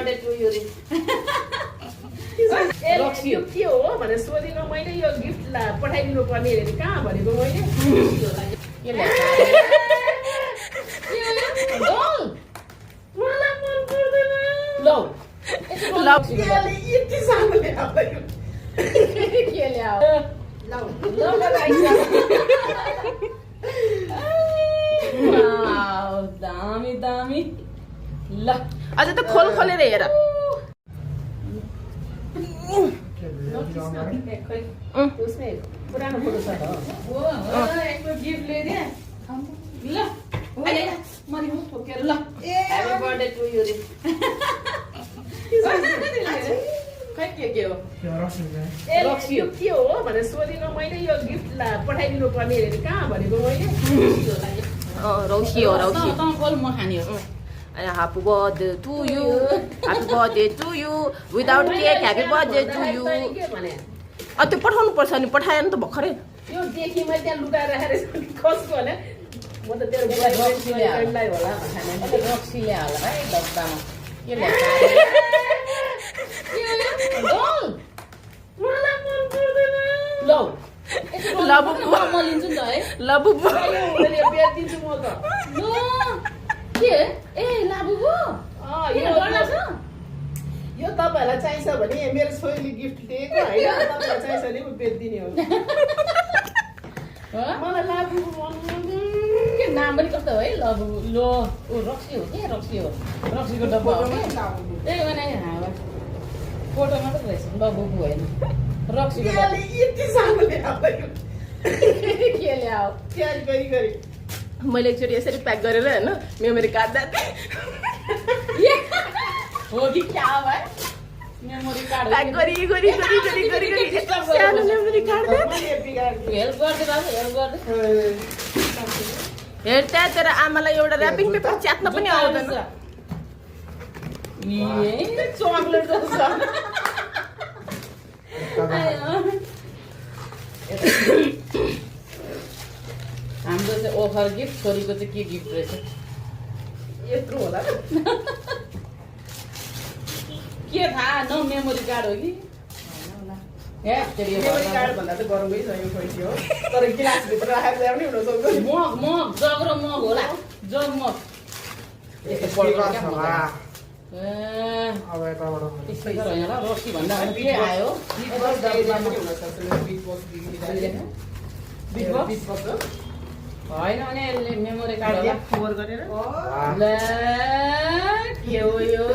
Birthday to you रे यो के हो भनेर सोधिन मैले यो गिफ्ट पठाइदिनु पर्ने अरे कहाँ भनेको मैले मलाई मन पर्दैन यति सानो ल्यायो के ल्यायो दामी दामी ल अझ त खोल खोलेर हेर उसमें पुरानो फोटो छ त गिफ्ट ल्याइदिए ल मैले ठोकेर ल ह्यापी बर्थडे टु यु रे खै के हो यो के हो भनेर सोधिन मैले यो गिफ्ट पठाइदिनु पर्ने अरे कहाँ भनेको मैले रौसी हो रौसी म खाने हो Happy birthday to you. Happy birthday to you. Without cake, happy birthday to you. त्यो पठाउनु पर्छ नि पठाएन त भर्खरै यो देखि मैले त्यहाँ लुकाएर राखेर कसको होला म त तेरो बोयफ्रेन्डलाई होला खाने म त रक्सीले होला है डब्बामा के ल्याएर मलाई मन पर्दैन ल बुबु म लिन्छु नि त है ल बुबु मैले बेच्दिन्छु म त ल के ए ला बुबु यो गर्छ यो तपाईहरुलाई चाहिन्छ भने मेरो छोरीले गिफ्ट दिएको हैन तपाईहरुलाई चाहिन्छ भने म बेच्दिने हो मलाई ला बुबु मन के नाम पनि कस्तो है ल बुबु लो ओ रक्सी हो के रक्सी हो रक्सीको डब्बा हो त्यही भने हावा फोटो मात्र रहेछ ल बुबु हैन रक्सीको डब्बा यति सानो ल्यायो के ल्यायो तयारी गरी मैले एकचोटि यसरी प्याक गरेर हैन मेमोरी कार्ड हो कि क्या हो भाइ मेमोरी कार्ड प्याक गरी सानो मेमोरी कार्ड हेल्प गर्दै बाबु हेल्प गर्दै हेर त्यहाँ तेरो आमालाई एउटा र्यापिङ पेपर च्यात्न पनि आउँदैन ए चकलेट जस्तो हाम्रो चाहिँ ओफर गिफ्ट छोरीको चाहिँ के गिफ्ट रहेछ यत्रो होला के थाहा न मेमोरी कार्ड हो कि मेमोरी कार्ड भन्दा चाहिँ गरौँ गइसक्यो पैसा हो तर गिलासभित्र राखेर ल्याउने हुन सक्छ मग जग र मग होला जग मग रक्सी भन्दा के आयो होइन भने मेमोरी कार्ड होला फोर गरेर ल के हो यो